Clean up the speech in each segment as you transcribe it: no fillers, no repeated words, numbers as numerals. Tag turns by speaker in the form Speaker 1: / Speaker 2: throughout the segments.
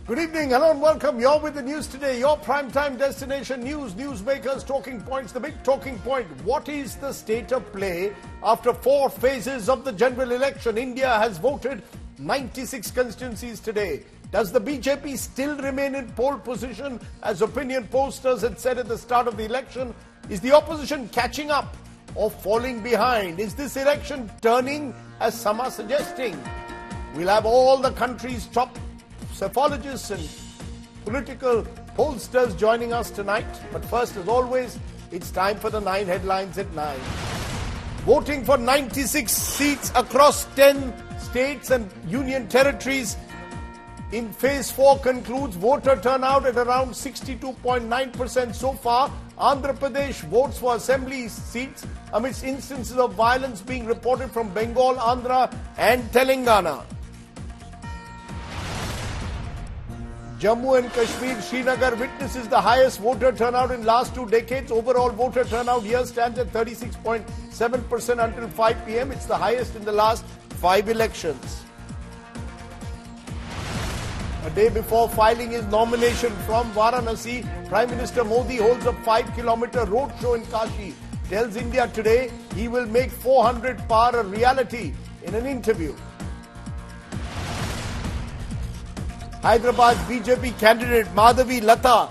Speaker 1: Good evening, hello and welcome. You're with the news today, your primetime destination news, newsmakers, talking points. The big talking point, what is the state of play after 4 phases of the general election? India has voted 96 constituencies today. Does the BJP still remain in pole position as opinion posters had said at the start of the election? Is the opposition catching up or falling behind? Is this election turning as some are suggesting? We'll have all the country's top psephologists and political pollsters joining us tonight. But first, as always, it's time for the 9 headlines at 9. Voting for 96 seats across 10 states and union territories in phase 4 concludes. Voter turnout at around 62.9% so far. Andhra Pradesh votes for assembly seats amidst instances of violence being reported from Bengal, Andhra and Telangana. Jammu and Kashmir, Srinagar witnesses the highest voter turnout in last 2 decades. Overall voter turnout here stands at 36.7% until 5 p.m. It's the highest in the last 5 elections. A day before filing his nomination from Varanasi, Prime Minister Modi holds a 5-kilometer road show in Kashi. Tells India Today he will make 400 par a reality in an interview. Hyderabad BJP candidate Madhavi Lata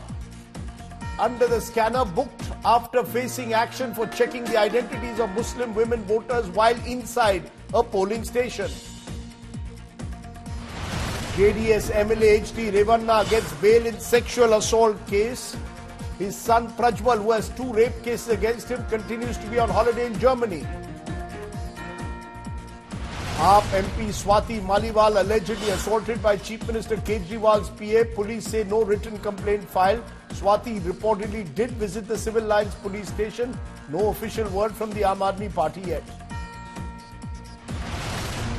Speaker 1: under the scanner, booked after facing action for checking the identities of Muslim women voters while inside a polling station. JDS MLA HT Revanna gets bail in sexual assault case. His son Prajwal, who has 2 rape cases against him, continues to be on holiday in Germany. AAP MP Swati Maliwal allegedly assaulted by Chief Minister Kejriwal's PA. Police say no written complaint filed. Swati reportedly did visit the Civil Lines police station. No official word from the Aam Aadmi Party yet.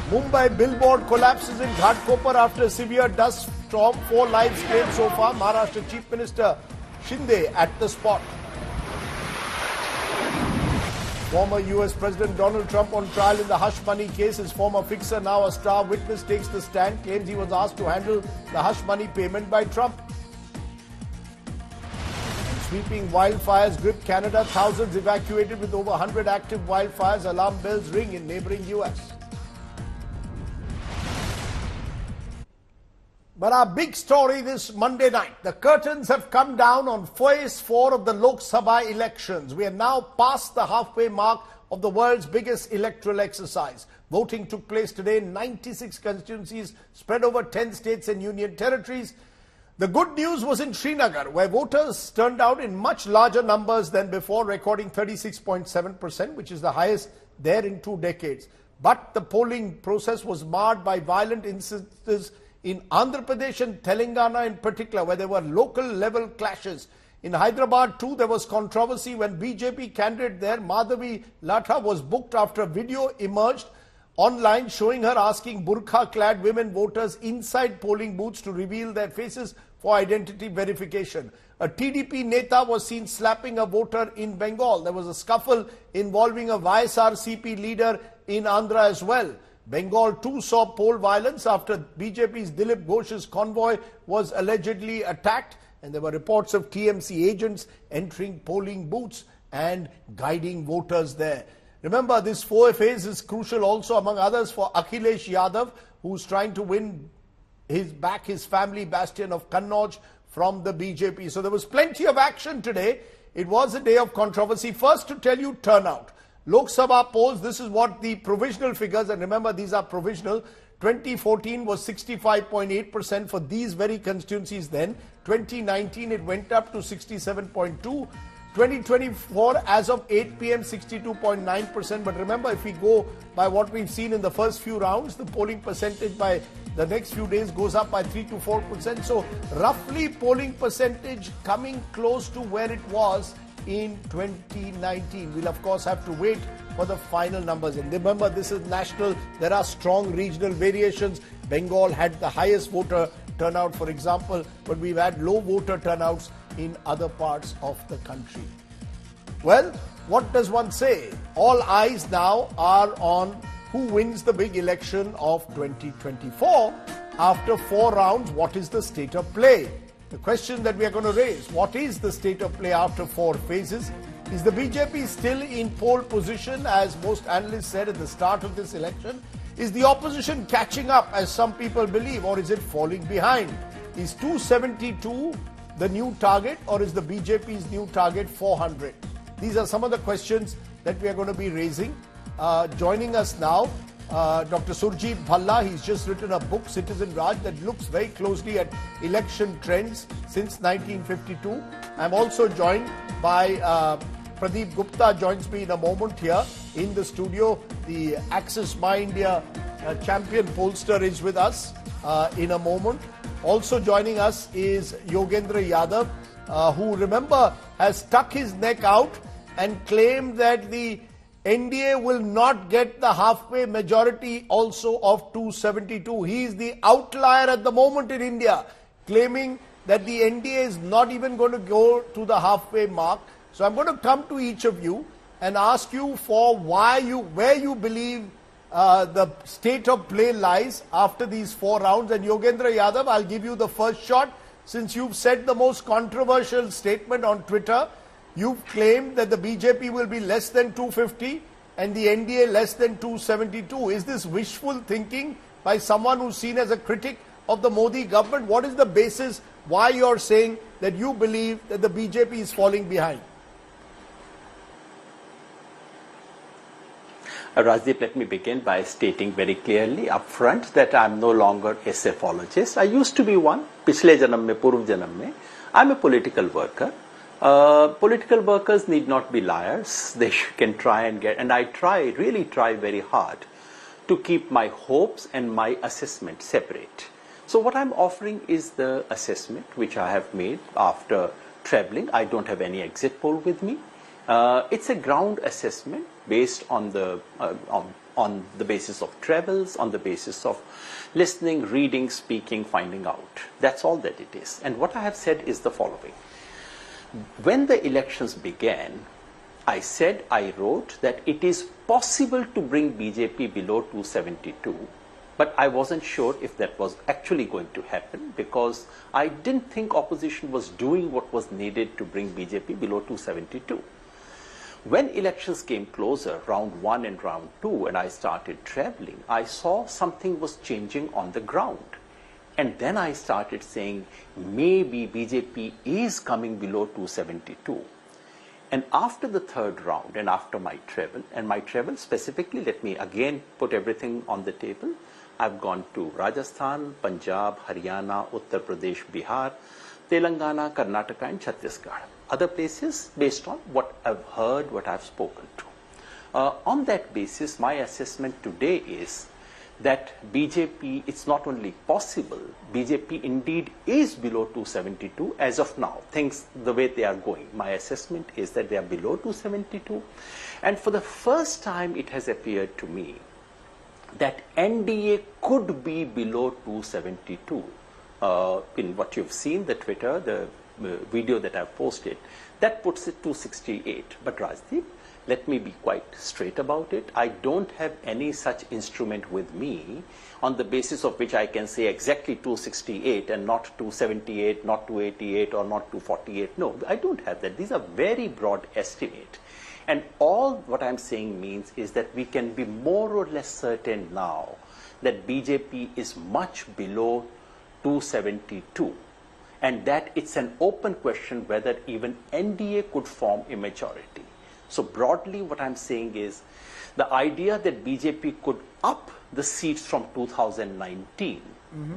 Speaker 1: Mumbai billboard collapses in Ghatkopar after severe dust storm. 4 lives claimed so far. Maharashtra Chief Minister Shinde at the spot. Former US President Donald Trump on trial in the hush money case. His former fixer, now a star witness, takes the stand, claims he was asked to handle the hush money payment by Trump. Sweeping wildfires grip Canada. Thousands evacuated with over 100 active wildfires. Alarm bells ring in neighboring US. But our big story this Monday night, the curtains have come down on phase 4 of the Lok Sabha elections. We are now past the halfway mark of the world's biggest electoral exercise. Voting took place today in 96 constituencies spread over 10 states and union territories. The good news was in Srinagar, where voters turned out in much larger numbers than before, recording 36.7%, which is the highest there in 2 decades. But the polling process was marred by violent incidents in Andhra Pradesh and Telangana in particular, where there were local level clashes. In Hyderabad too, there was controversy when BJP candidate there, Madhavi Lata, was booked after a video emerged online showing her asking burqa-clad women voters inside polling booths to reveal their faces for identity verification. A TDP Neta was seen slapping a voter in Bengal. There was a scuffle involving a YSRCP leader in Andhra as well. Bengal too saw poll violence after BJP's Dilip Ghosh's convoy was allegedly attacked, and there were reports of TMC agents entering polling booths and guiding voters there. Remember, this 4 phase is crucial also, among others, for Akhilesh Yadav, who's trying to win his family bastion of Kannauj from the BJP. So there was plenty of action today. It was a day of controversy. First, to tell you turnout. Lok Sabha polls, this is what the provisional figures, and remember these are provisional. 2014 was 65.8% for these very constituencies then. 2019 it went up to 67.2%. 2024 as of 8 p.m. 62.9%. But remember, if we go by what we've seen in the first few rounds, the polling percentage by the next few days goes up by 3 to 4%. So roughly polling percentage coming close to where it was in 2019. We'll of course have to wait for the final numbers. And remember, this is national. There are strong regional variations. Bengal had the highest voter turnout, for example, but we've had low voter turnouts in other parts of the country. Well, what does one say? All eyes now are on who wins the big election of 2024. after 4 rounds, what is the state of play? The question that we are going to raise, what is the state of play after 4 phases? Is the BJP still in pole position, as most analysts said at the start of this election? Is the opposition catching up, as some people believe, or is it falling behind? Is 272 the new target, or is the BJP's new target 400? These are some of the questions that we are going to be raising. Joining us now, Dr. Surjit Bhalla. He's just written a book, Citizen Raj, that looks very closely at election trends since 1952. I'm also joined by Pradeep Gupta, joins me in a moment here in the studio. The Axis My India champion pollster is with us in a moment. Also joining us is Yogendra Yadav, who, remember, has stuck his neck out and claimed that the NDA will not get the halfway majority also of 272. He is the outlier at the moment in India, claiming that the NDA is not even going to go to the halfway mark. So I'm going to come to each of you and ask you for where you believe the state of play lies after these 4 rounds. And Yogendra Yadav, I'll give you the first shot. Since you've said the most controversial statement on Twitter, you've claimed that the BJP will be less than 250 and the NDA less than 272. Is this wishful thinking by someone who's seen as a critic of the Modi government? What is the basis why you're saying that you believe that the BJP is falling behind?
Speaker 2: Rajdeep, let me begin by stating very clearly upfront that I'm no longer a psephologist. I used to be one. Pichle janam mein, purv janam mein. I'm a political worker. Political workers need not be liars. They can try and get, and I really try very hard to keep my hopes and my assessment separate. So what I'm offering is the assessment which I have made after traveling. I don't have any exit poll with me. It's a ground assessment based on the basis of travels, on the basis of listening, reading, speaking, finding out. That's all that it is. And what I have said is the following. When the elections began, I wrote that it is possible to bring BJP below 272, but I wasn't sure if that was actually going to happen because I didn't think opposition was doing what was needed to bring BJP below 272. When elections came closer, round 1 and round 2, and I started traveling, I saw something was changing on the ground. And then I started saying, maybe BJP is coming below 272. And after the 3rd round and after my travel specifically, let me again put everything on the table. I've gone to Rajasthan, Punjab, Haryana, Uttar Pradesh, Bihar, Telangana, Karnataka and Chhattisgarh. Other places based on what I've heard, what I've spoken to. On that basis, my assessment today is that BJP, it's not only possible, BJP indeed is below 272 as of now, things the way they are going. My assessment is that they are below 272. And for the first time, it has appeared to me that NDA could be below 272. In what you've seen, the Twitter, the video that I've posted, that puts it 268. But Rajdeep, let me be quite straight about it. I don't have any such instrument with me on the basis of which I can say exactly 268 and not 278, not 288 or not 248. No, I don't have that. These are very broad estimate. And all what I'm saying means is that we can be more or less certain now that BJP is much below 272 and that it's an open question whether even NDA could form a majority. So broadly what I'm saying is the idea that BJP could up the seats from 2019,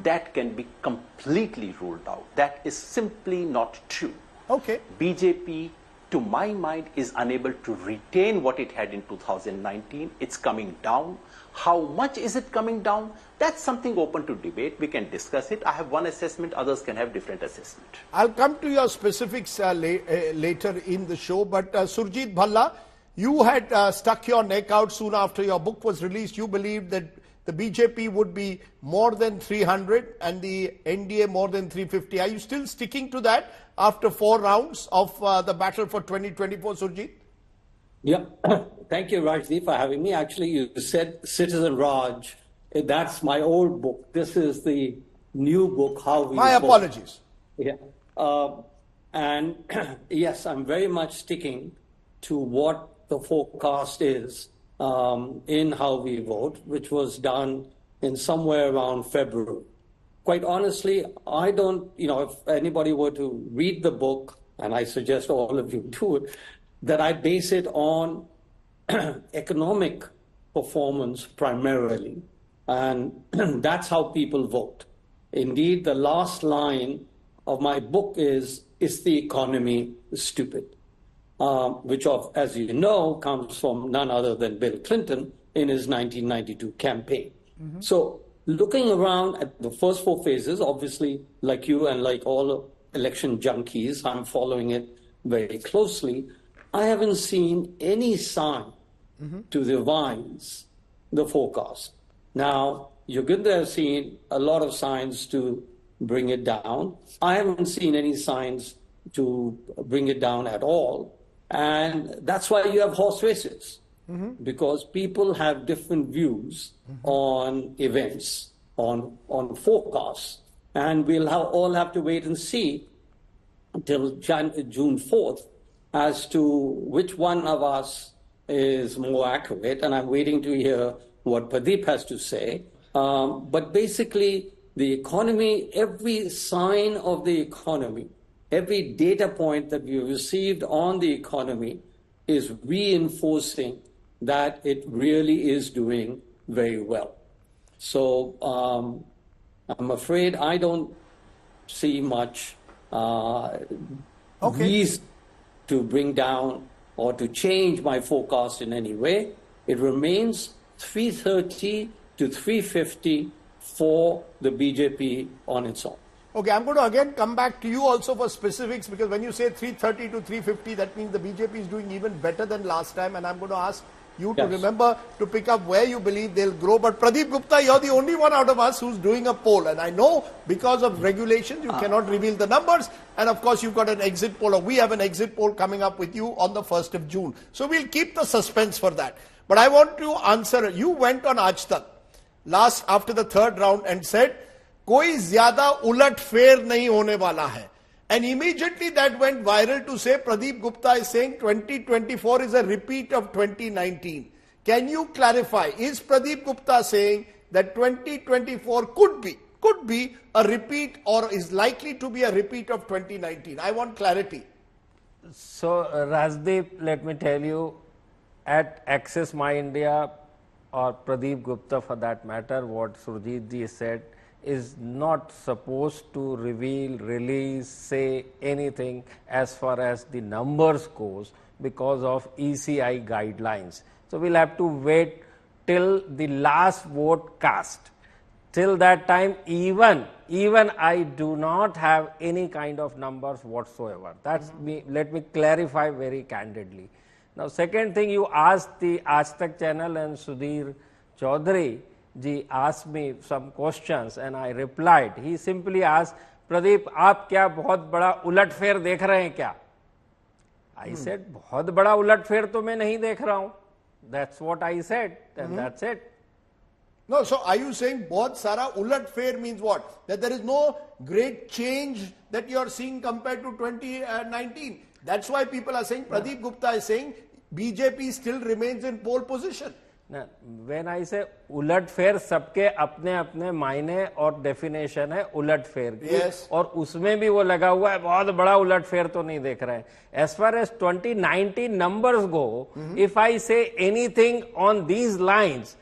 Speaker 2: that can be completely ruled out. That is simply not true.
Speaker 1: Okay.
Speaker 2: BJP, to my mind, is unable to retain what it had in 2019. It's coming down. How much is it coming down? That's something open to debate. We can discuss it. I have one assessment, others can have different assessment.
Speaker 1: I'll come to your specifics later in the show, but Surjit Bhalla, you had stuck your neck out soon after your book was released. You believed that the BJP would be more than 300 and the NDA more than 350. Are you still sticking to that after 4 rounds of the battle for 2024, Surjit?
Speaker 3: Yeah, thank you, Rajdeep, for having me. Actually, you said Citizen Raj. That's my old book. This is the new book, How We
Speaker 1: My
Speaker 3: Vote.
Speaker 1: apologies.
Speaker 3: Yeah. And yes, I'm very much sticking to what the forecast is in How We Vote, which was done in somewhere around February. Quite honestly, I don't, if anybody were to read the book, and I suggest all of you do it, that I base it on economic performance primarily. And that's how people vote. Indeed, the last line of my book is the economy stupid? Which, as you know, comes from none other than Bill Clinton in his 1992 campaign. Mm-hmm. So looking around at the first four phases, obviously, like you and like all election junkies, I'm following it very closely. I haven't seen any sign to revise the forecast. Now, you're going to have seen a lot of signs to bring it down. I haven't seen any signs to bring it down at all. And that's why you have horse races, because people have different views on events, on forecasts. And we'll all have to wait and see until June 4th as to which one of us is more accurate. And I'm waiting to hear what Pradeep has to say. But basically, the economy, every sign of the economy, every data point that we received on the economy is reinforcing that it really is doing very well. So I'm afraid I don't see much reason to bring down or to change my forecast in any way. It remains 330 to 350 for the BJP on its own.
Speaker 1: Okay, I'm going to again come back to you also for specifics, because when you say 330 to 350, that means the BJP is doing even better than last time, and I'm going to ask you to remember to pick up where you believe they'll grow. But Pradeep Gupta, you're the only one out of us who's doing a poll, and I know because of regulations you cannot reveal the numbers, and of course you've got an exit poll, or we have an exit poll coming up with you on the 1st of June. So we'll keep the suspense for that. But I want to answer, you went on Aaj Tak last after the third round and said, कोई ज्यादा उलट फेर नहीं होने वाला है. And immediately that went viral to say Pradeep Gupta is saying 2024 is a repeat of 2019. Can you clarify, is Pradeep Gupta saying that 2024 could be a repeat or is likely to be a repeat of 2019? I want clarity.
Speaker 4: So Rajdeep, let me tell you, at Access My India or Pradeep Gupta for that matter, what Surjit ji said is not supposed to reveal, release, say anything as far as the numbers goes because of ECI guidelines. So we'll have to wait till the last vote cast. Till that time, even I do not have any kind of numbers whatsoever. That's me. Let me clarify very candidly. Now, second thing, you asked the Aaj Tak channel and Sudhir Chaudhary ji asked me some questions and I replied. He simply asked, Pradeep, आप क्या बहुत बड़ा उलटफेर देख रहे हैं क्या? I said, बहुत बड़ा उलटफेर तो मैं नहीं देख रहा हूं. That's what I said, and that's it.
Speaker 1: No, so are you saying बहुत सारा उलटफेर means what? That there is no great change that you are seeing compared to 2019. That's why people are saying, Pradeep Gupta is saying, BJP still remains in pole position.
Speaker 4: ना, when I say उलटफेर, सबके अपने अपने मायने और definition है उलटफेर की, और उसमें भी वो लगा हुआ है बहुत बड़ा उलटफेर तो नहीं देख रहे हैं. As far as 2019 numbers go, if I say anything on these lines,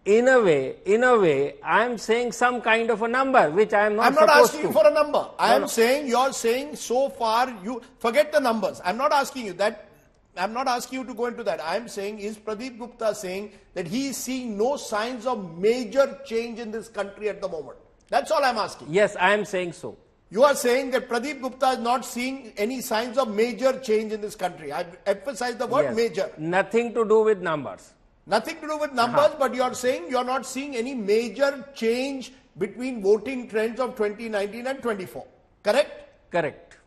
Speaker 4: in a way, I am saying some kind of a number which I am not supposed to. I'm not asking
Speaker 1: you for a number. I am saying, you're saying so far, you forget the numbers. I'm not asking you that. I'm not asking you to go into that. I'm saying, is Pradeep Gupta saying that he is seeing no signs of major change in this country at the moment? That's all I'm asking.
Speaker 4: Yes, I am saying so.
Speaker 1: You are saying that Pradeep Gupta is not seeing any signs of major change in this country. I emphasize the word major.
Speaker 4: Nothing to do with numbers.
Speaker 1: Nothing to do with numbers, but you are saying you are not seeing any major change between voting trends of 2019 and 24. Correct?
Speaker 4: Correct.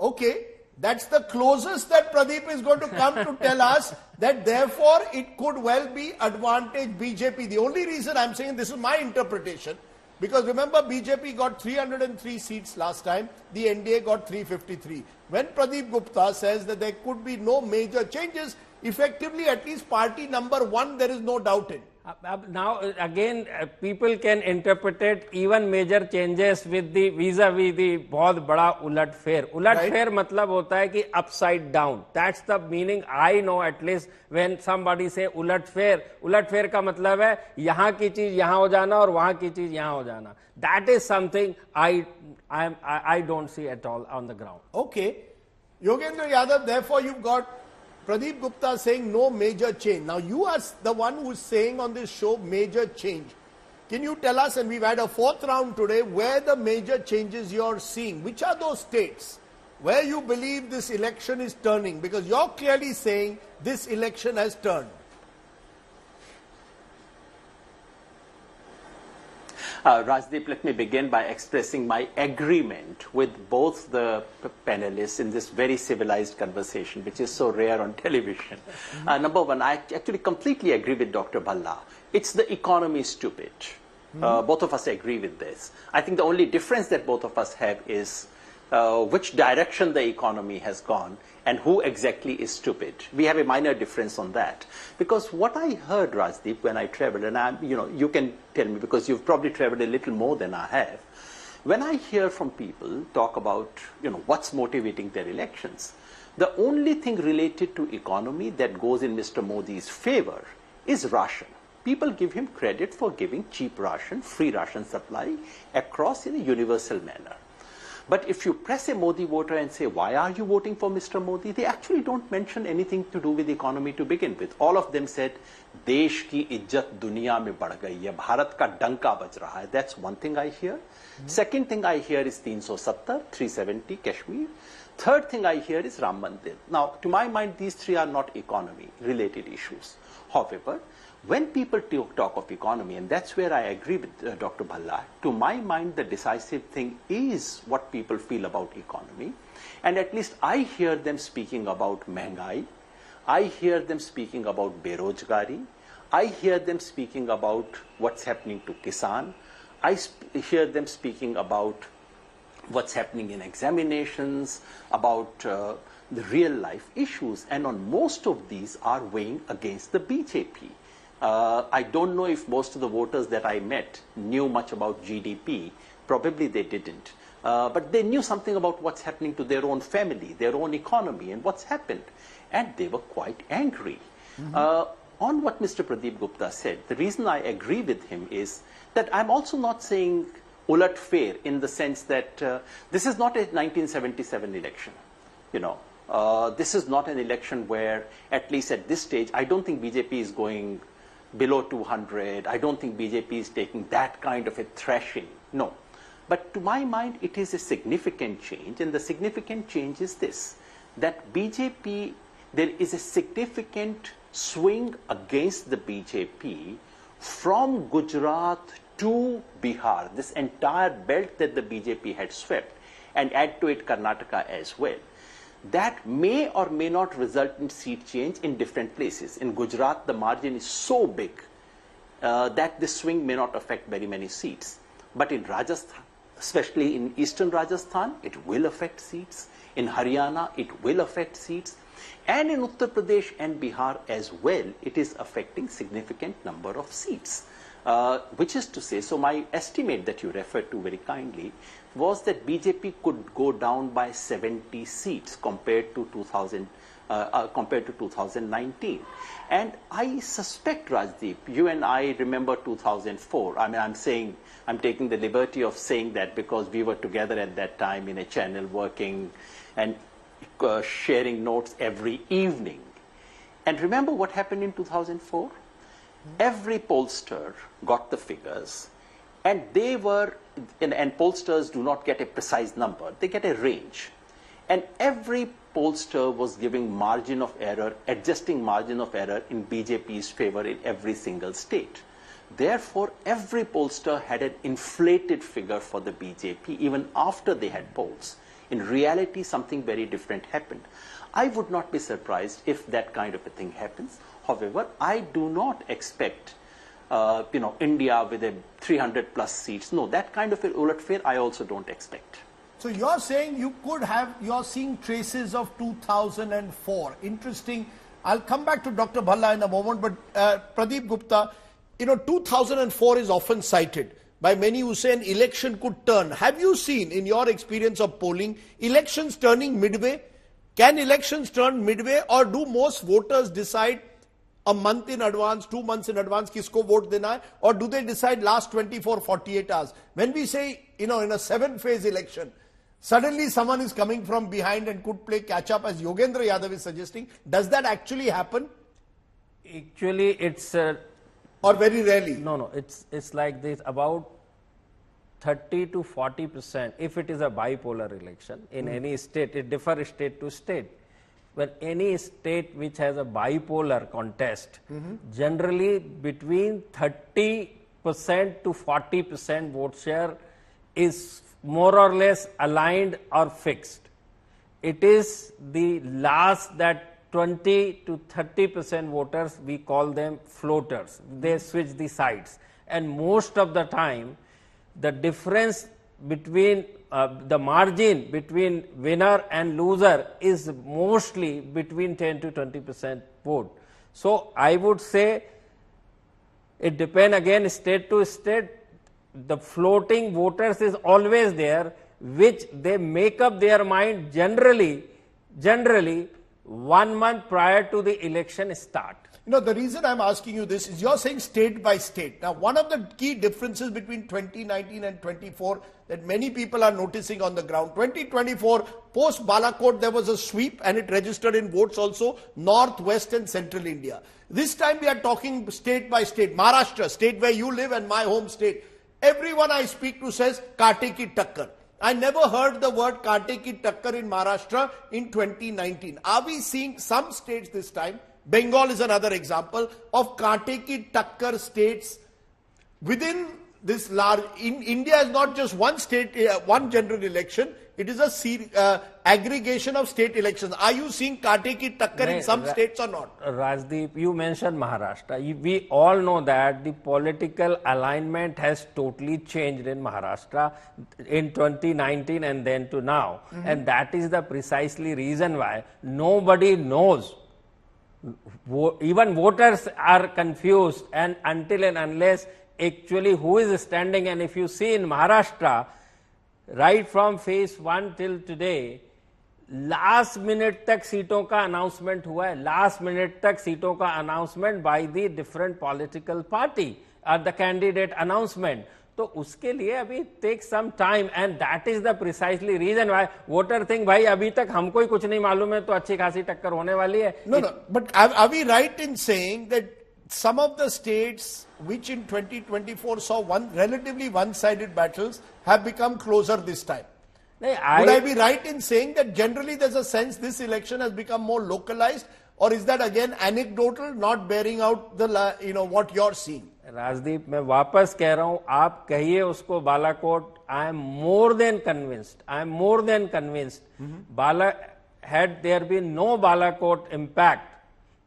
Speaker 1: Okay. That's the closest that Pradeep is going to come to tell us that therefore it could well be advantage BJP. The only reason I'm saying, this is my interpretation, Because remember, BJP got 303 seats last time, the NDA got 353. When Pradeep Gupta says that there could be no major changes, effectively at least party number one there is no doubt in.
Speaker 4: Now again people can interpret it even major changes with the vis-a-vis the बहुत बड़ा उलटफेर मतलब होता है कि upside down. That's the meaning I know at least when somebody say उलटफेर का मतलब है यहाँ की चीज यहाँ हो जाना और वहाँ की चीज यहाँ हो जाना. That is something I don't see at all on the ground.
Speaker 1: Okay, Yogendra Yadav, therefore you've got Pradeep Gupta saying no major change. Now you are the one who is saying on this show major change. Can you tell us, and we've had a fourth round today, where the major changes you're seeing? Which are those states where you believe this election is turning? Because you're clearly saying this election has turned.
Speaker 2: Rajdeep, let me begin by expressing my agreement with both the panelists in this very civilized conversation, which is so rare on television. Number one, I actually completely agree with Dr. Bhalla. It's the economy stupid. Both of us agree with this. I think the only difference that both of us have is which direction the economy has gone and who exactly is stupid. We have a minor difference on that. Because what I heard, Rajdeep, when I traveled, and you can tell me because you've probably traveled a little more than I have, when I hear from people talk about, what's motivating their elections, the only thing related to economy that goes in Mr. Modi's favor is ration. People give him credit for giving cheap ration, free ration supply across in a universal manner. But if you press a Modi voter and say, why are you voting for Mr. Modi? They actually don't mention anything to do with the economy to begin with. All of them said, देश की इज्जत दुनिया में बढ़ गई है, भारत का डंका बज रहा है. That's one thing I hear. Second thing I hear is 370, 370 Kashmir. Third thing I hear is Ram Mandir. Now, to my mind, these three are not economy-related issues. However, when people talk of economy, and that's where I agree with Dr. Bhalla, to my mind, the decisive thing is what people feel about economy. And at least I hear them speaking about Mehngai. I hear them speaking about Berojgari. I hear them speaking about what's happening to Kisan. I hear them speaking about what's happening in examinations, about the real life issues. And on most of these are weighing against the BJP. I don't know if most of the voters that I met knew much about GDP. Probably they didn't. But they knew something about what's happening to their own family, their own economy, and what's happened. And they were quite angry. On what Mr. Pradeep Gupta said, the reason I agree with him is that I'm also not saying ulat fair in the sense that this is not a 1977 election. This is not an election where, at least at this stage, I don't think BJP is going below 200. I don't think BJP is taking that kind of a thrashing. No. But to my mind, it is a significant change. And the significant change is this, that BJP, there is a significant swing against the BJP from Gujarat to Bihar, this entire belt that the BJP had swept, and add to it Karnataka as well. That may or may not result in seat change in different places. In Gujarat, the margin is so big that this swing may not affect very many seats. But in Rajasthan, especially in eastern Rajasthan, it will affect seats. In Haryana, it will affect seats. And in Uttar Pradesh and Bihar as well, it is affecting significant number of seats. Which is to say, so my estimate that you referred to very kindly was that BJP could go down by 70 seats compared to 2019. And I suspect, Rajdeep, you and I remember 2004. I mean, I'm taking the liberty of saying that because we were together at that time in a channel working and sharing notes every evening. And remember what happened in 2004? Every pollster got the figures, and they were, and pollsters do not get a precise number, they get a range. And every pollster was giving margin of error, adjusting margin of error in BJP's favor in every single state. Therefore, every pollster had an inflated figure for the BJP even after they had polls. In reality, something very different happened. I would not be surprised if that kind of a thing happens. However, I do not expect India with a 300 plus seats. No, that kind of ulatfer I also don't expect.
Speaker 1: So you're saying you're seeing traces of 2004. Interesting. I'll come back to Dr. Bhalla in a moment, but Pradeep Gupta, 2004 is often cited by many who say an election could turn. Have you seen, in your experience of polling, elections turning midway? Can elections turn midway, or do most voters decide a month in advance, 2 months in advance, kisko vote dena hai, or do they decide last 24, 48 hours? When we say, in a 7-phase election, suddenly someone is coming from behind and could play catch up, as Yogendra Yadav is suggesting, does that actually happen?
Speaker 4: Actually, it's...
Speaker 1: or very rarely?
Speaker 4: No, it's like this, about 30 to 40%, if it is a bipolar election in any state, it differs state to state. When any state which has a bipolar contest, generally between 30% to 40% vote share is more or less aligned or fixed. It is the last that 20 to 30% voters, we call them floaters. They switch the sides. And most of the time, the difference between the margin between winner and loser is mostly between 10 to 20% vote. So I would say it depends again state to state. The floating voters is always there, which they make up their mind generally 1 month prior to the election start.
Speaker 1: The reason I'm asking you this is you're saying state by state. Now, one of the key differences between 2019 and 24 that many people are noticing on the ground, 2024, post Balakot, there was a sweep and it registered in votes also, North, West and Central India. This time we are talking state by state. Maharashtra, state where you live and my home state. Everyone I speak to says, Kaate ki takkar. I never heard the word Kaate ki takkar in Maharashtra in 2019. Are we seeing some states this time? Bengal is another example of Kaate ki takkar states within this large. In India is not just one state, one general election. It is a aggregation of state elections. Are you seeing Kaate ki takkar in some states or not?
Speaker 4: Rajdeep, you mentioned Maharashtra. We all know that the political alignment has totally changed in Maharashtra in 2019 and then to now. And that is the precisely reason why nobody knows. Even voters are confused, and until and unless actually who is standing, and if you see in Maharashtra, right from phase 1 till today, last minute tak seaton ka announcement hua hai, last minute tak seaton ka announcement by the different political party, the candidate announcement. तो उसके लिए अभी take some time, and that is the precisely reason why voter think भाई अभी तक हमको ही कुछ नहीं मालूम है तो अच्छी खासी टक्कर होने वाली है.
Speaker 1: No, but are we right in saying that some of the states which in 2024 saw relatively one-sided battles have become closer this time? Would I be right in saying that generally there's a sense this election has become more localized, or is that again anecdotal, not bearing out the what you're seeing?
Speaker 4: Rajdeep, मैं वापस कह रहा हूं, आप कहिए उसको Balakot. I am more than convinced had there been no Balakot impact,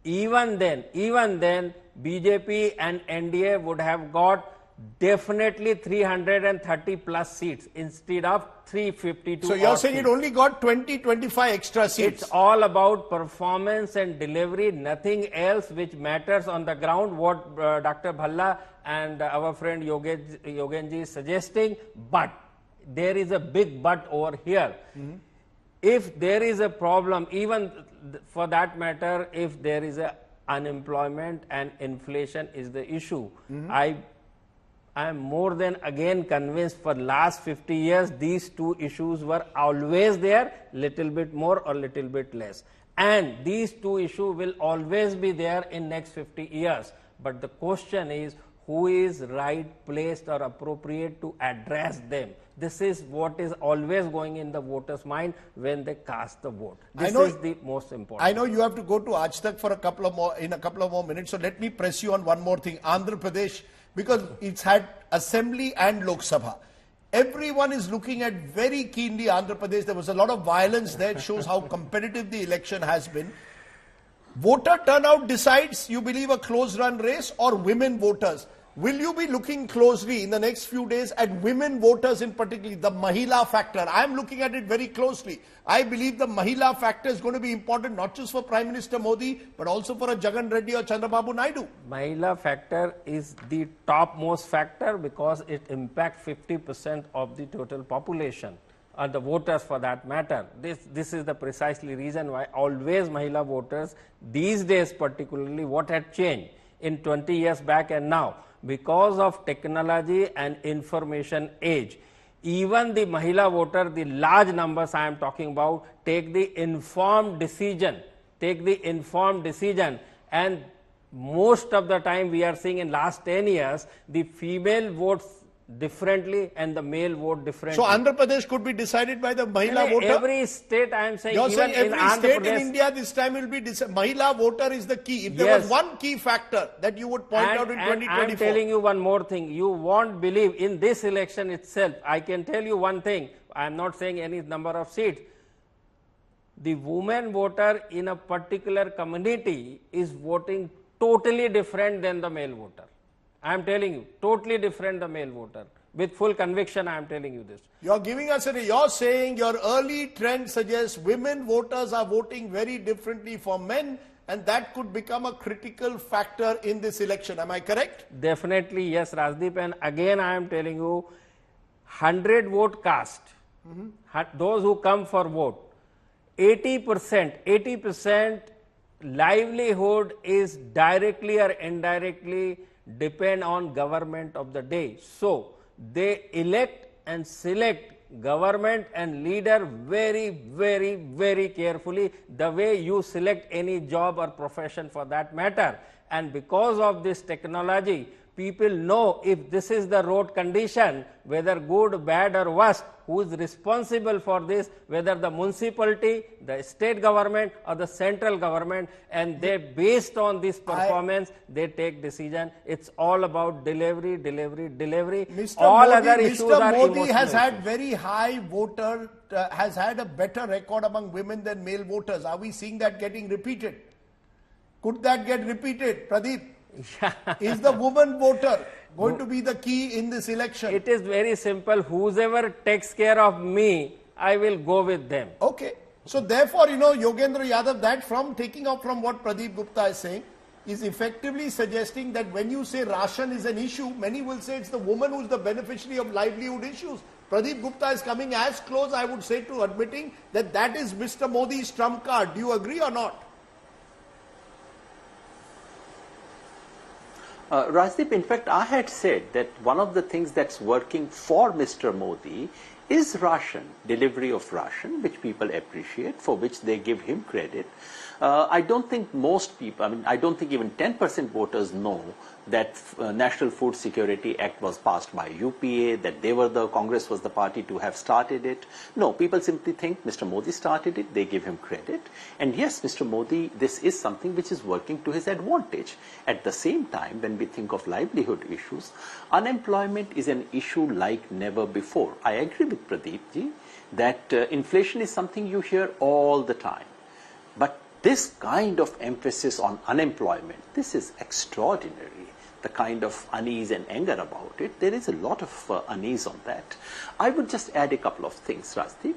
Speaker 4: even then BJP and NDA would have got definitely 330 plus seats instead of 352.
Speaker 1: So you're saying it only got 20-25 extra seats?
Speaker 4: It's all about performance and delivery, nothing else which matters on the ground, what Dr. Bhalla and our friend Yogenji is suggesting. But there is a big but over here. If there is a problem, even for that matter, if there is a unemployment and inflation is the issue, I am more than again convinced for last 50 years these two issues were always there, little bit more or little bit less. And these two issues will always be there in next 50 years. But the question is, who is right placed or appropriate to address them? This is what is always going in the voters' mind when they cast the vote. This is the most important.
Speaker 1: I know you have to go to Aaj Tak for a couple of more minutes. So let me press you on one more thing. Andhra Pradesh, because it's had Assembly and Lok Sabha. Everyone is looking at very keenly Andhra Pradesh. There was a lot of violence there. It shows how competitive the election has been. Voter turnout decides, you believe, a close run race, or women voters? will you be looking closely in the next few days at women voters in particular, the Mahila factor? I am looking at it very closely. I believe the Mahila factor is going to be important not just for Prime Minister Modi, but also for a Jagan Reddy or Chandrababu Naidu.
Speaker 4: Mahila factor is the topmost factor because it impacts 50% of the total population, and the voters for that matter. This is the precisely reason why always Mahila voters, these days particularly, what had changed in 20 years back and now, because of technology and information age, even the Mahila voter, the large numbers I am talking about, take the informed decision, and most of the time we are seeing in last 10 years, the female votes differently and the male vote differently.
Speaker 1: So Andhra Pradesh could be decided by the Mahila voter?
Speaker 4: Every state, I am saying,
Speaker 1: you're
Speaker 4: even
Speaker 1: saying every
Speaker 4: in Andhra
Speaker 1: state
Speaker 4: Pradesh,
Speaker 1: in India this time will be Mahila voter is the key. If there was one key factor that you would point out in 2024.
Speaker 4: I am telling you one more thing. You won't believe in this election itself. I can tell you one thing. I am not saying any number of seats. The woman voter in a particular community is voting totally different than the male voter. I am telling you, totally different the male voter. With full conviction, I am telling you this.
Speaker 1: You're giving us you're saying your early trend suggests women voters are voting very differently from men, and that could become a critical factor in this election. Am I correct?
Speaker 4: Definitely, yes, Rajdeep. And again, I am telling you, 100 vote cast, those who come for vote, 80% livelihood is directly or indirectly depend on government of the day. So they elect and select government and leader very carefully, the way you select any job or profession for that matter. And because of this technology, people know if this is the road condition, whether good, bad or worst, who is responsible for this, whether the municipality, the state government or the central government, and they based on this performance, they take decision. It's all about delivery.
Speaker 1: Mr. Modi has had very high voter, has had a better record among women than male voters. Are we seeing that getting repeated? Could that get repeated, Pradeep? Is the woman voter going to be the key in this election?
Speaker 4: It is very simple. Whoever takes care of me, I will go with them.
Speaker 1: Okay. So therefore, Yogendra Yadav, that from taking up from what Pradeep Gupta is saying, is effectively suggesting that when you say ration is an issue, many will say it's the woman who's the beneficiary of livelihood issues. Pradeep Gupta is coming as close, I would say, to admitting that that is Mr. Modi's trump card. Do you agree or not?
Speaker 2: Rajdeep, in fact, I had said that one of the things that's working for Mr. Modi is ration, delivery of ration, which people appreciate, for which they give him credit. I don't think most people, I don't think even 10% voters know that National Food Security Act was passed by UPA, that Congress was the party to have started it. No, people simply think Mr. Modi started it, they give him credit. And yes, Mr. Modi, this is something which is working to his advantage. At the same time, when we think of livelihood issues, unemployment is an issue like never before. I agree with Pradeep ji that inflation is something you hear all the time. But this kind of emphasis on unemployment, this is extraordinary. The kind of unease and anger about it, there is a lot of unease on that. I would just add a couple of things, Rajdeep,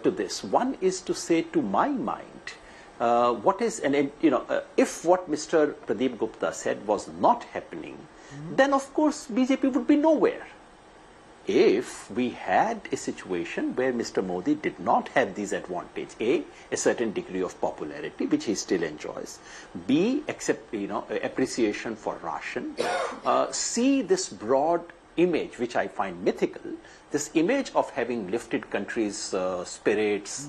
Speaker 2: to this. One is to say, to my mind, if what Mr. Pradeep Gupta said was not happening, then of course BJP would be nowhere. If we had a situation where Mr. Modi did not have these advantages, A, a certain degree of popularity, which he still enjoys, B, appreciation for ration, C, this broad image, which I find mythical, this image of having lifted countries' spirits,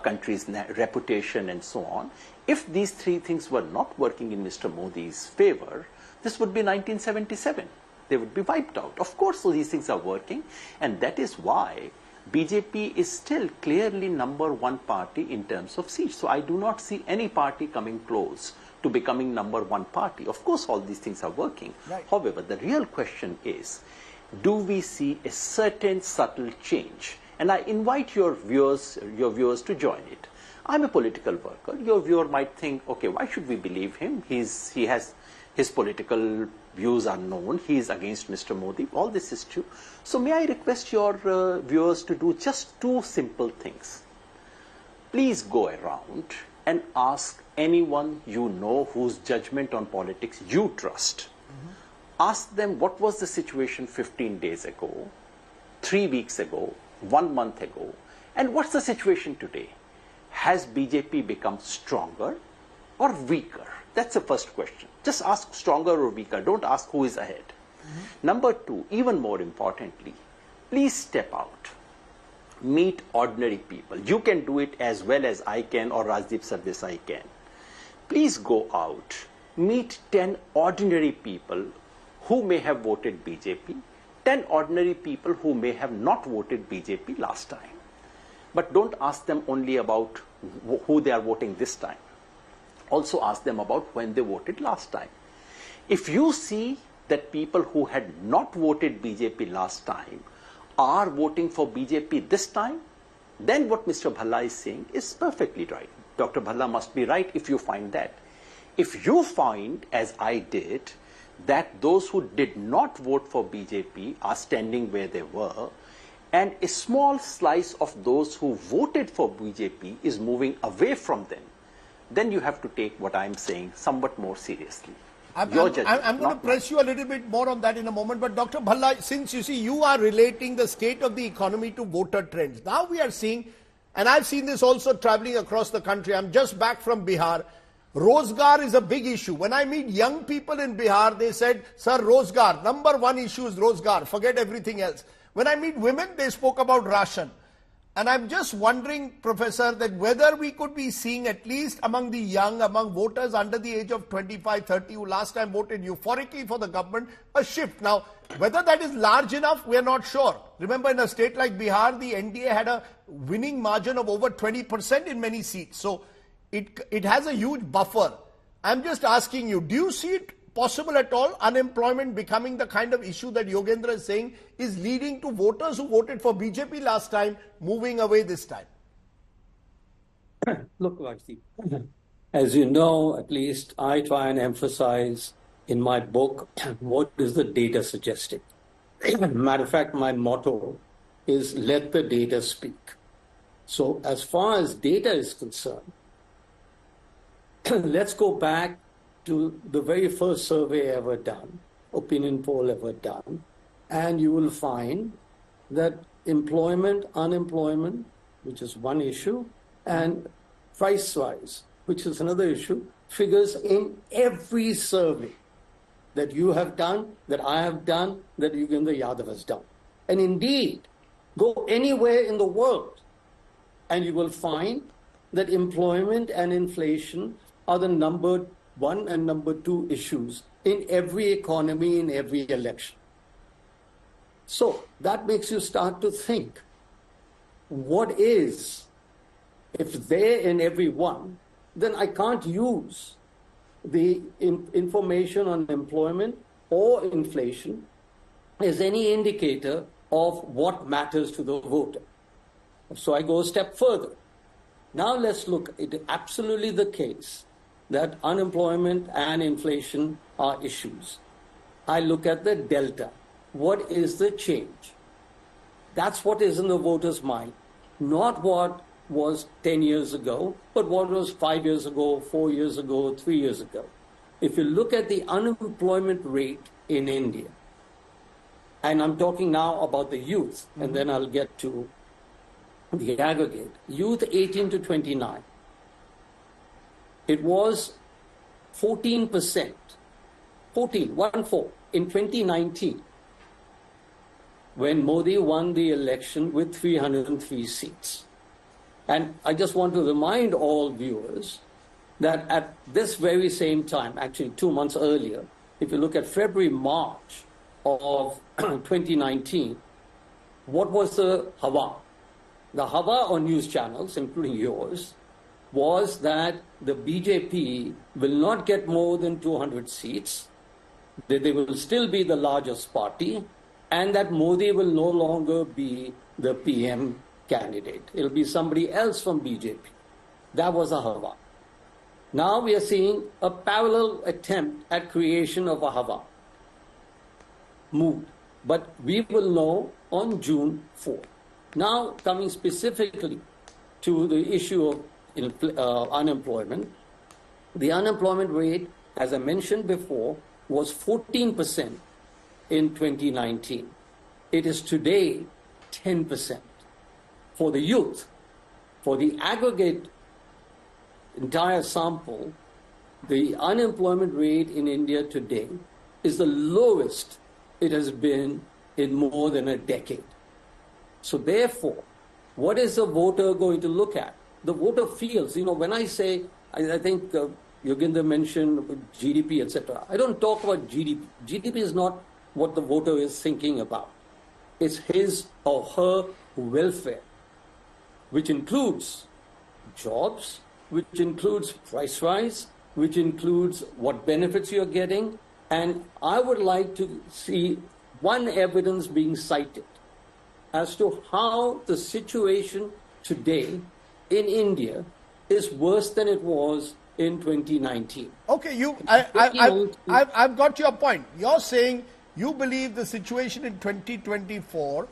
Speaker 2: countries' reputation and so on. If these three things were not working in Mr. Modi's favor, this would be 1977. They would be wiped out. Of course, so these things are working, and that is why BJP is still clearly #1 party in terms of seats. So I do not see any party coming close to becoming #1 party. Of course, all these things are working.
Speaker 1: Right.
Speaker 2: However, the real question is, do we see a certain subtle change? And I invite your viewers to join it. I'm a political worker. Your viewer might think, okay, why should we believe him? He has his political views are known. He is against Mr. Modi. All this is true. So may I request your viewers to do just two simple things. Please go around and ask anyone you know whose judgment on politics you trust. Ask them what was the situation 15 days ago, 3 weeks ago, 1 month ago, and what's the situation today? Has BJP become stronger or weaker? That's the first question. Just ask stronger or weaker. Don't ask who is ahead. Number two, even more importantly, please step out. Meet ordinary people. You can do it as well as I can or Rajdeep Sardesai can. Please go out. Meet 10 ordinary people who may have voted BJP, 10 ordinary people who may have not voted BJP last time. But don't ask them only about who they are voting this time. Also ask them about when they voted last time. If you see that people who had not voted BJP last time are voting for BJP this time, then what Mr. Bhalla is saying is perfectly right. Dr. Bhalla must be right if you find that. If you find, as I did, that those who did not vote for BJP are standing where they were, and a small slice of those who voted for BJP is moving away from them, then you have to take what I'm saying somewhat more seriously.
Speaker 1: I'm going to press you a little bit more on that in a moment. But Dr. Bhalla, since you see you are relating the state of the economy to voter trends, now we are seeing, and I've seen this also traveling across the country. I'm just back from Bihar. Rozgar is a big issue. When I meet young people in Bihar, they said, sir, Rozgar, number one issue is Rozgar. Forget everything else. When I meet women, they spoke about ration. And I'm just wondering, Professor, that whether we could be seeing, at least among the young, among voters under the age of 25, 30, who last time voted euphorically for the government, a shift. Now, whether that is large enough, we are not sure. Remember, in a state like Bihar, the NDA had a winning margin of over 20% in many seats. So it has a huge buffer. I'm just asking you, do you see it possible at all, unemployment becoming the kind of issue that Yogendra is saying is leading to voters who voted for BJP last time moving away this time?
Speaker 3: Look, Rajdeep, as you know, at least I try and emphasize in my book what is the data suggesting. Matter of fact, my motto is let the data speak. So as far as data is concerned, let's go back to the very first survey ever done, opinion poll ever done, and you will find that employment, unemployment, which is one issue, and price rise, which is another issue, figures in every survey that you have done, that I have done, that Yogendra Yadav has done. And indeed, go anywhere in the world, and you will find that employment and inflation are the number one and number two issues in every economy, in every election. So that makes you start to think, what is, if they're in every one, then I can't use the information on employment or inflation as any indicator of what matters to the voter. So I go a step further. Now let's look, it is absolutely the case that unemployment and inflation are issues. I look at the delta. What is the change? That's what is in the voter's mind, not what was 10 years ago, but what was 5 years ago, 4 years ago, 3 years ago. If you look at the unemployment rate in India, and I'm talking now about the youth, and then I'll get to the aggregate. Youth 18 to 29. It was 14%, 14 in 2019, when Modi won the election with 303 seats. And I just want to remind all viewers that at this very same time, actually 2 months earlier, if you look at February, March of 2019, what was the hawa? The hawa on news channels, including yours, was that the BJP will not get more than 200 seats, that they will still be the largest party, and that Modi will no longer be the PM candidate. It'll be somebody else from BJP. That was a hawa. Now we are seeing a parallel attempt at creation of a hawa. mood. But we will know on June 4th. Now, coming specifically to the issue of unemployment, the unemployment rate, as I mentioned before, was 14% in 2019. It is today 10%. For the youth, for the aggregate entire sample, the unemployment rate in India today is the lowest it has been in more than a decade. So therefore, what is the voter going to look at? The voter feels, when I say, I think Yogendra mentioned GDP, etc. I don't talk about GDP. GDP is not what the voter is thinking about. It's his or her welfare, which includes jobs, which includes price rise, which includes what benefits you're getting. And I would like to see one evidence being cited as to how the situation today in India is worse than it was in 2019.
Speaker 1: Okay, I've got your point. You're saying you believe the situation in 2024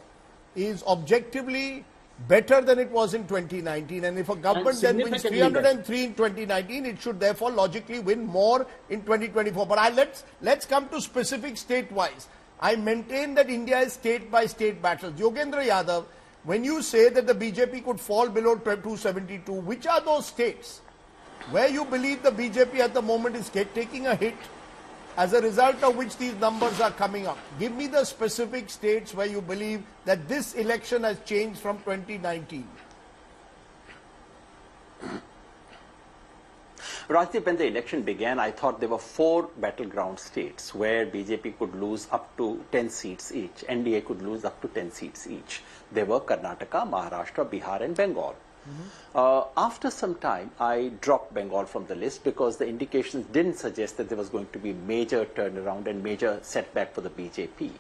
Speaker 1: is objectively better than it was in 2019, and if a government then wins 303 in 2019, it should therefore logically win more in 2024. But let's come to specific state-wise. I maintain that India is state-by-state battles. Yogendra Yadav, when you say that the BJP could fall below 272, which are those states where you believe the BJP at the moment is taking a hit, as a result of which these numbers are coming up? Give me the specific states where you believe that this election has changed from 2019.
Speaker 2: Rajdeep, when the election began, I thought there were 4 battleground states where BJP could lose up to 10 seats each. NDA could lose up to 10 seats each. They were Karnataka, Maharashtra, Bihar and Bengal. After some time, I dropped Bengal from the list because the indications didn't suggest that there was going to be major turnaround and major setback for the BJP.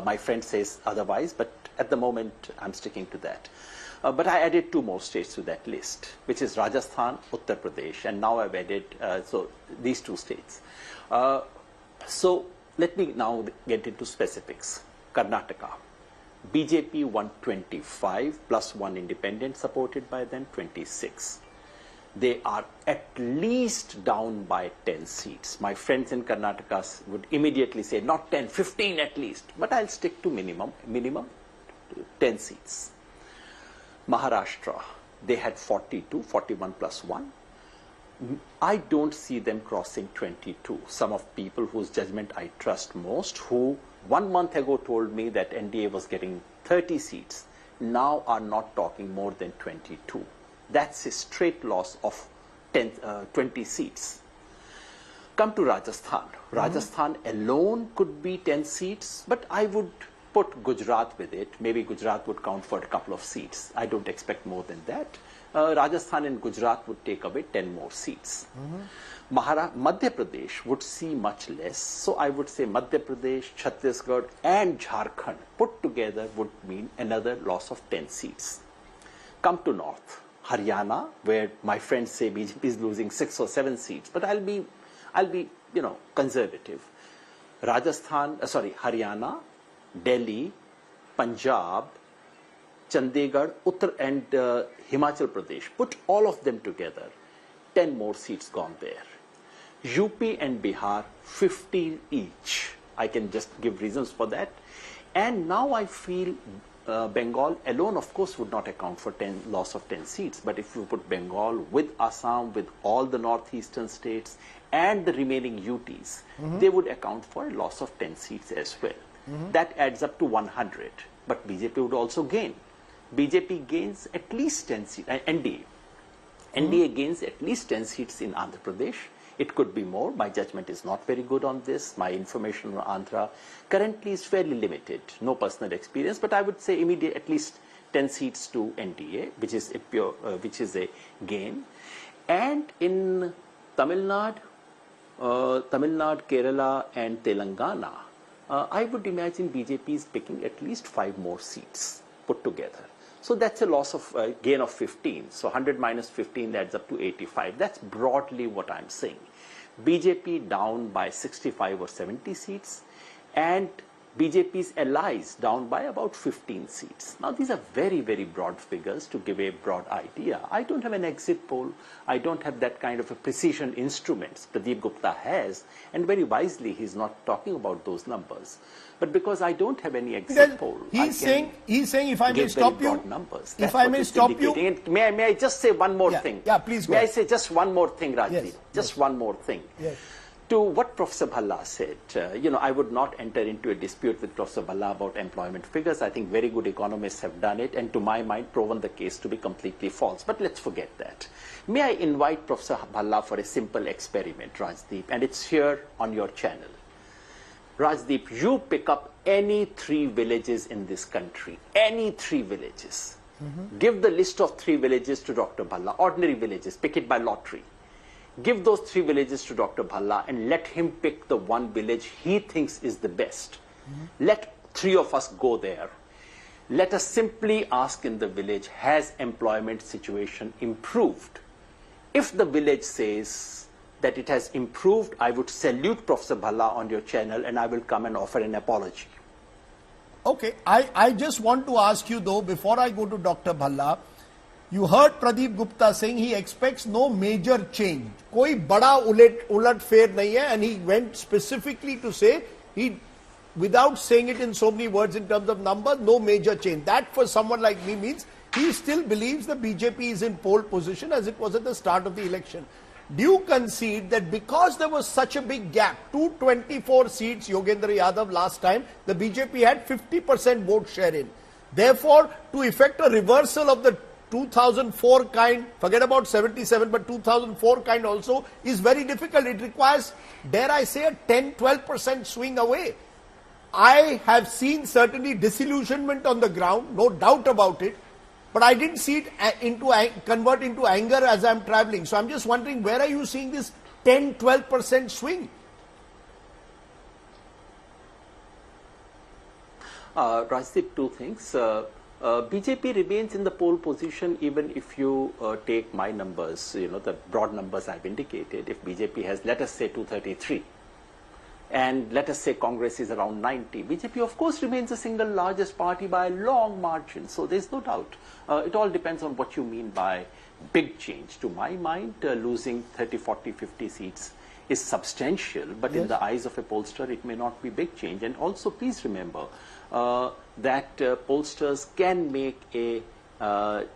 Speaker 2: My friend says otherwise, but at the moment, I'm sticking to that. But I added 2 more states to that list, which is Rajasthan, Uttar Pradesh, and now I've added these 2 states. So let me now get into specifics. Karnataka. BJP won 25 plus 1 independent supported by them, 26. They are at least down by 10 seats. My friends in Karnataka would immediately say not 10, 15 at least, but I'll stick to minimum 10 seats. Maharashtra, they had 42, 41 plus 1. I don't see them crossing 22. Some of people whose judgment I trust most, who 1 month ago told me that NDA was getting 30 seats, now are not talking more than 22. That's a straight loss of 20 seats. Come to Rajasthan. Rajasthan alone could be 10 seats, but I would put Gujarat with it. Maybe Gujarat would count for a couple of seats. I don't expect more than that. Rajasthan and Gujarat would take away 10 more seats. Madhya Pradesh would see much less. So I would say Madhya Pradesh, Chhattisgarh and Jharkhand put together would mean another loss of 10 seats. Come to North. Haryana, where my friends say BJP is losing 6 or 7 seats, but I'll be conservative. Haryana, Delhi, Punjab, Chandigarh, Uttar and Himachal Pradesh, put all of them together, 10 more seats gone there. UP and Bihar, 15 each. I can just give reasons for that. And now I feel Bengal alone, of course, would not account for loss of 10 seats. But if you put Bengal with Assam, with all the northeastern states and the remaining UTs, they would account for a loss of 10 seats as well. That adds up to 100. But BJP would also gain. BJP gains at least 10 seats, NDA gains at least 10 seats in Andhra Pradesh. It could be more. My judgment is not very good on this. My information on Andhra currently is fairly limited. No personal experience, but I would say immediate at least 10 seats to NDA, which is a gain. And in Tamil Nadu, Kerala, and Telangana, I would imagine BJP is picking at least 5 more seats put together. So that's a loss of gain of 15. So 100 minus 15 adds up to 85. That's broadly what I'm saying. BJP down by 65 or 70 seats, and BJP's allies down by about 15 seats. Now, these are very, very broad figures to give a broad idea. I don't have an exit poll. I don't have that kind of a precision instruments Pradeep Gupta has, and very wisely he's not talking about those numbers. But because I don't have any exit poll,
Speaker 1: he's saying, if I may stop you,
Speaker 2: numbers.
Speaker 1: If I may stop you,
Speaker 2: and may I just say one more thing?
Speaker 1: Yeah, please go
Speaker 2: May
Speaker 1: ahead.
Speaker 2: I say just one more thing, Rajdeep?
Speaker 1: Yes,
Speaker 2: just one more thing.
Speaker 1: Yes.
Speaker 2: To what Professor Bhalla said, I would not enter into a dispute with Professor Bhalla about employment figures. I think very good economists have done it, and to my mind, proven the case to be completely false. But let's forget that. May I invite Professor Bhalla for a simple experiment, Rajdeep, and it's here on your channel. Rajdeep, you pick up any 3 villages in this country, any 3 villages. Give the list of 3 villages to Dr. Bhalla, ordinary villages, pick it by lottery. Give those 3 villages to Dr. Bhalla and let him pick the one village he thinks is the best. Let 3 of us go there. Let us simply ask in the village, has employment situation improved? If the village says that it has improved, I would salute Professor Bhalla on your channel and I will come and offer an apology.
Speaker 1: Okay, I just want to ask you though, before I go to Dr. Bhalla, you heard Pradeep Gupta saying he expects no major change. कोई बड़ा उलट फेर नहीं है, and he went specifically to say, without saying it in so many words in terms of numbers, no major change. That for someone like me means he still believes the BJP is in pole position as it was at the start of the election. Do you concede that because there was such a big gap, 224 seats, Yogendra Yadav last time, the BJP had 50% vote share in. Therefore, to effect a reversal of the 2004 kind, forget about 77, but 2004 kind also is very difficult. It requires, dare I say, a 10-12% swing away. I have seen certainly disillusionment on the ground, no doubt about it, but I didn't see it convert into anger as I'm traveling. So I'm just wondering, where are you seeing this 10-12% swing?
Speaker 2: Rajdeep, 2 things. BJP remains in the pole position even if you take my numbers, the broad numbers I've indicated. If BJP has, let us say, 233, and let us say Congress is around 90, BJP of course remains the single largest party by a long margin. So there's no doubt. It all depends on what you mean by big change. To my mind, losing 30, 40, 50 seats is substantial, but in the eyes of a pollster, it may not be big change. And also, please remember that pollsters can make a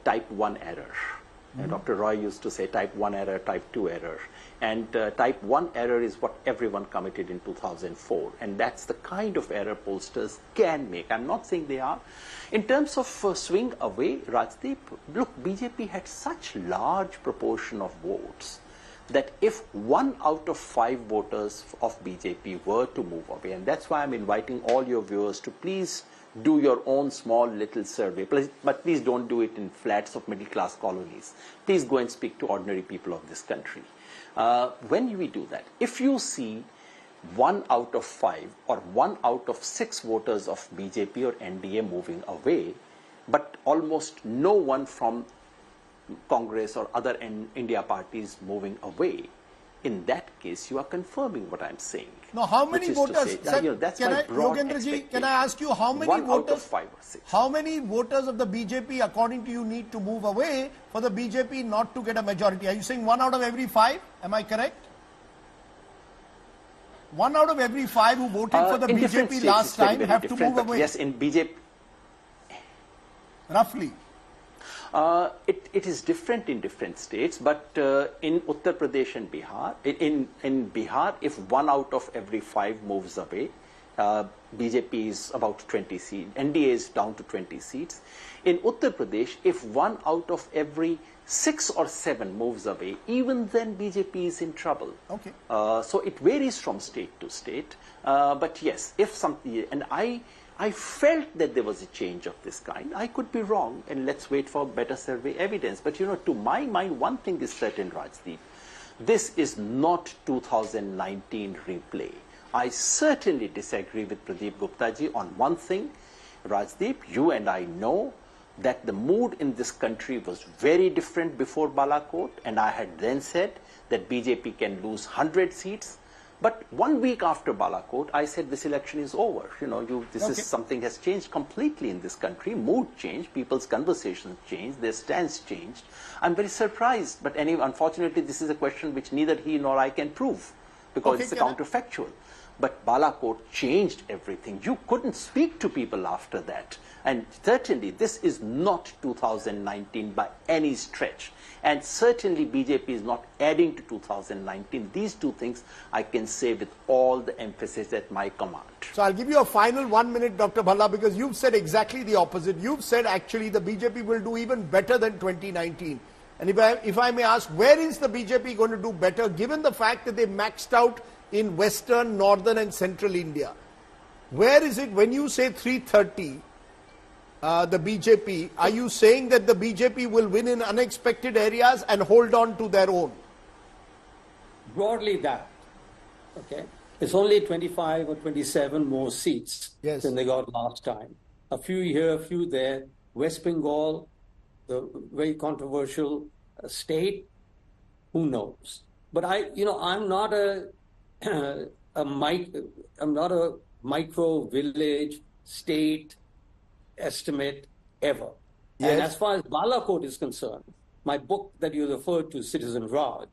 Speaker 2: type 1 error. Dr. Roy used to say type 1 error, type 2 error. And type 1 error is what everyone committed in 2004. And that's the kind of error pollsters can make. I'm not saying they are. In terms of swing away, Rajdeep, look, BJP had such large proportion of votes that if 1 out of 5 voters of BJP were to move away, and that's why I'm inviting all your viewers to please do your own small little survey, but please don't do it in flats of middle class colonies. Please go and speak to ordinary people of this country. When we do that, if you see 1 out of 5 or 1 out of 6 voters of BJP or NDA moving away, but almost no one from Congress or other India parties moving away, in that case, you are confirming what I'm saying.
Speaker 1: Now, how many voters?
Speaker 2: Yogendraji,
Speaker 1: can I ask you how many
Speaker 2: 1
Speaker 1: voters?
Speaker 2: Out of 5 or 6.
Speaker 1: How many voters of the BJP, according to you, need to move away for the BJP not to get a majority? Are you saying 1 out of every 5? Am I correct? 1 out of every 5 who voted for the BJP last time have to move away.
Speaker 2: Yes, in BJP.
Speaker 1: Roughly.
Speaker 2: It is different in different states, but in Uttar Pradesh and Bihar, in Bihar, if 1 out of every 5 moves away, BJP is about 20 seats, NDA is down to 20 seats. In Uttar Pradesh, if 1 out of every 6 or 7 moves away, even then BJP is in trouble.
Speaker 1: Okay.
Speaker 2: So it varies from state to state, but yes, if something, and I felt that there was a change of this kind. I could be wrong, and let's wait for better survey evidence. But to my mind, one thing is certain, Rajdeep. This is not 2019 replay. I certainly disagree with Pradeep Gupta ji on one thing. Rajdeep, you and I know that the mood in this country was very different before Balakot, and I had then said that BJP can lose 100 seats. But 1 week after Balakot, I said this election is over. This is something has changed completely in this country. Mood changed, people's conversations changed, their stance changed. I'm very surprised, but unfortunately, this is a question which neither he nor I can prove because it's a counterfactual. But Balakot changed everything. You couldn't speak to people after that. And certainly, this is not 2019 by any stretch. And certainly, BJP is not adding to 2019. These two things I can say with all the emphasis at my command.
Speaker 1: So I'll give you a final 1 minute, Dr. Bhalla, because you've said exactly the opposite. You've said actually the BJP will do even better than 2019. And if I may ask, where is the BJP going to do better, given the fact that they maxed out in western, northern and central India? Where is it when you say 330, the BJP, are you saying that the BJP will win in unexpected areas and hold on to their own?
Speaker 3: Broadly that, okay? It's only 25 or 27 more seats than they got last time. A few here, a few there. West Bengal, the very controversial state, who knows? But I'm not I'm not a micro village state estimate ever.
Speaker 1: Yes.
Speaker 3: And as far as Balakot is concerned, my book that you referred to, Citizen Raj,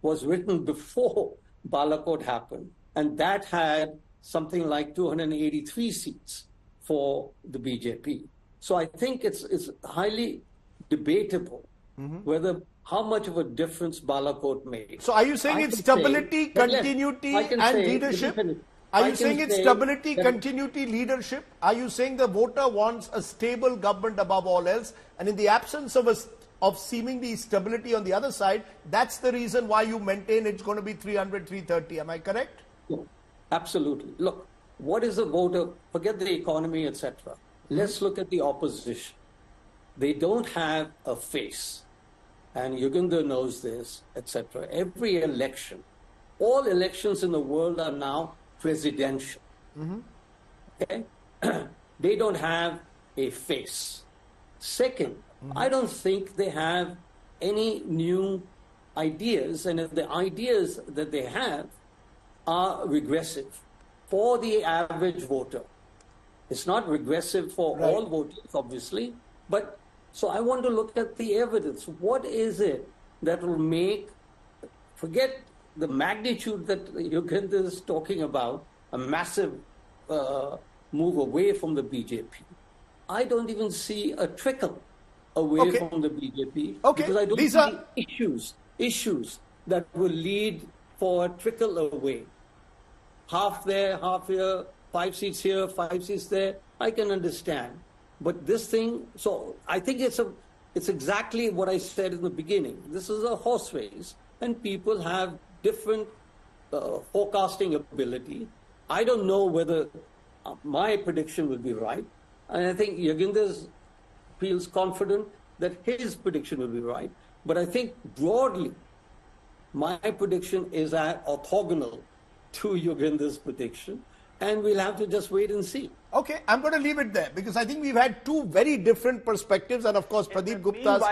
Speaker 3: was written before Balakot happened, and that had something like 283 seats for the BJP. So I think it's highly debatable whether how much of a difference Balakot made.
Speaker 1: So are you saying it's stability, continuity and leadership? Are you saying it's stability, continuity, leadership? Are you saying the voter wants a stable government above all else? And in the absence of seemingly stability on the other side, that's the reason why you maintain it's going to be 300, 330. Am I correct?
Speaker 3: No, absolutely. Look, what is a voter? Forget the economy, etc. Let's look at the opposition. They don't have a face. And Yugandhar knows this, etc. Every election, all elections in the world are now presidential. Okay? They don't have a face. Second, I don't think they have any new ideas, and if the ideas that they have are regressive for the average voter. It's not regressive for all voters, obviously, but so I want to look at the evidence. What is it that will make, forget the magnitude that Yugandhar is talking about, a massive move away from the BJP. I don't even see a trickle away from the BJP because I don't see issues that will lead for a trickle away. Half there, half here, 5 seats here, 5 seats there, I can understand. But this thing, so I think it's exactly what I said in the beginning. This is a horse race, and people have different forecasting ability. I don't know whether my prediction will be right. And I think Yugandhar feels confident that his prediction will be right. But I think broadly, my prediction is orthogonal to Yugandhar's prediction. And we'll have to just wait and see.
Speaker 1: Okay, I'm going to leave it there because I think we've had two very different perspectives, and of course Pradeep Gupta's...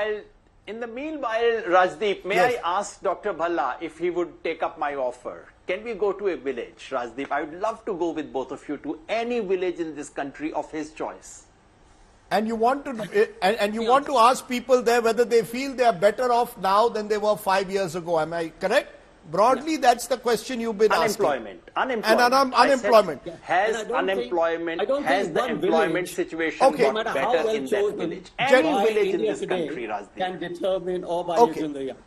Speaker 2: In the meanwhile, Rajdeep, may I ask Dr. Bhalla if he would take up my offer? Can we go to a village, Rajdeep? I would love to go with both of you to any village in this country of his choice.
Speaker 1: And you want to ask people there whether they feel they are better off now than they were 5 years ago. Am I correct? Broadly, that's the question you've been asking. Unemployment.
Speaker 2: Has the employment situation got better in that village? Any village in this country, Rajdeep.
Speaker 3: Can determine or by Yugandhar.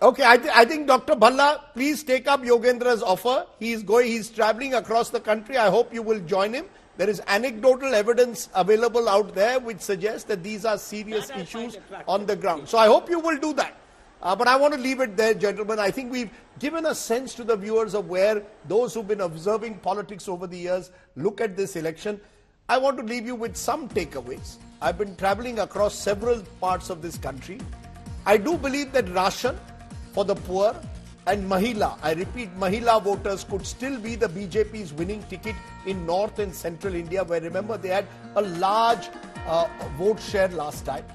Speaker 1: Okay. I think Dr. Bhalla, please take up Yogendra's offer. He's traveling across the country. I hope you will join him. There is anecdotal evidence available out there which suggests that these are serious issues on the ground. So I hope you will do that. But I want to leave it there, gentlemen. I think we've given a sense to the viewers of where those who've been observing politics over the years look at this election. I want to leave you with some takeaways. I've been traveling across several parts of this country. I do believe that ration for the poor and Mahila, I repeat, Mahila voters could still be the BJP's winning ticket in North and Central India, where remember they had a large vote share last time.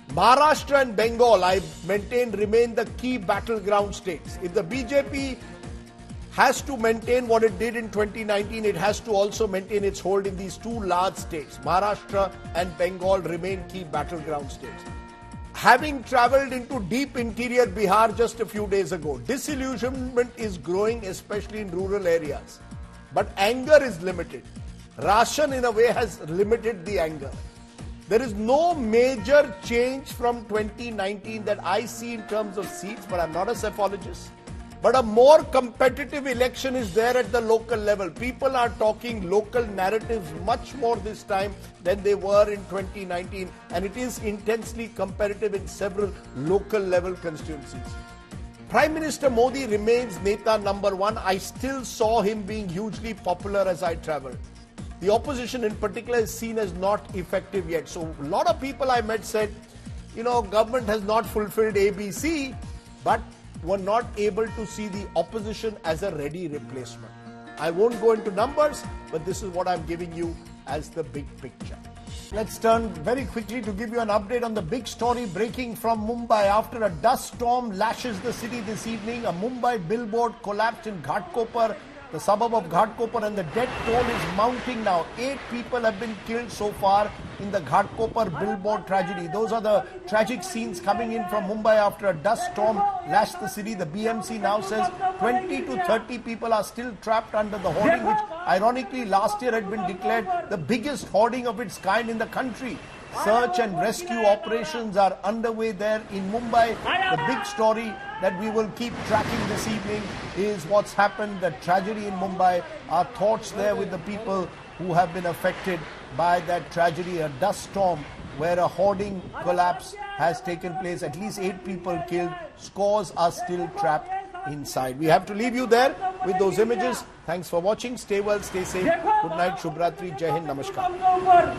Speaker 1: Maharashtra and Bengal, I maintain, remain the key battleground states. If the BJP has to maintain what it did in 2019. It has to also maintain its hold in these two large states. Maharashtra and Bengal remain key battleground states. Having travelled into deep interior Bihar just a few days ago, disillusionment is growing, especially in rural areas. But anger is limited. Ration, in a way, has limited the anger. There is no major change from 2019 that I see in terms of seats, but I'm not a psephologist. But a more competitive election is there at the local level. People are talking local narratives much more this time than they were in 2019, and it is intensely competitive in several local level constituencies. Prime Minister Modi remains Neta number one. I still saw him being hugely popular as I travelled. The opposition in particular is seen as not effective yet. So a lot of people I met said, government has not fulfilled ABC, but were not able to see the opposition as a ready replacement. I won't go into numbers, but this is what I'm giving you as the big picture. Let's turn very quickly to give you an update on the big story breaking from Mumbai. After a dust storm lashes the city this evening, a Mumbai billboard collapsed in Ghatkopar, the suburb of Ghatkopar, and the death toll is mounting now. 8 people have been killed so far in the Ghatkopar billboard tragedy. Those are the tragic scenes coming in from Mumbai after a dust storm lashed the city. The BMC now says 20 to 30 people are still trapped under the hoarding, which ironically last year had been declared the biggest hoarding of its kind in the country. Search and rescue operations are underway there in Mumbai. The big story that we will keep tracking this evening is what's happened, the tragedy in Mumbai. Our thoughts there with the people who have been affected by that tragedy, a dust storm where a hoarding collapse has taken place. At least 8 people killed. Scores are still trapped inside. We have to leave you there with those images. Thanks for watching. Stay well, stay safe. Good night, Shubhratri, Jai Hind, Namaskar.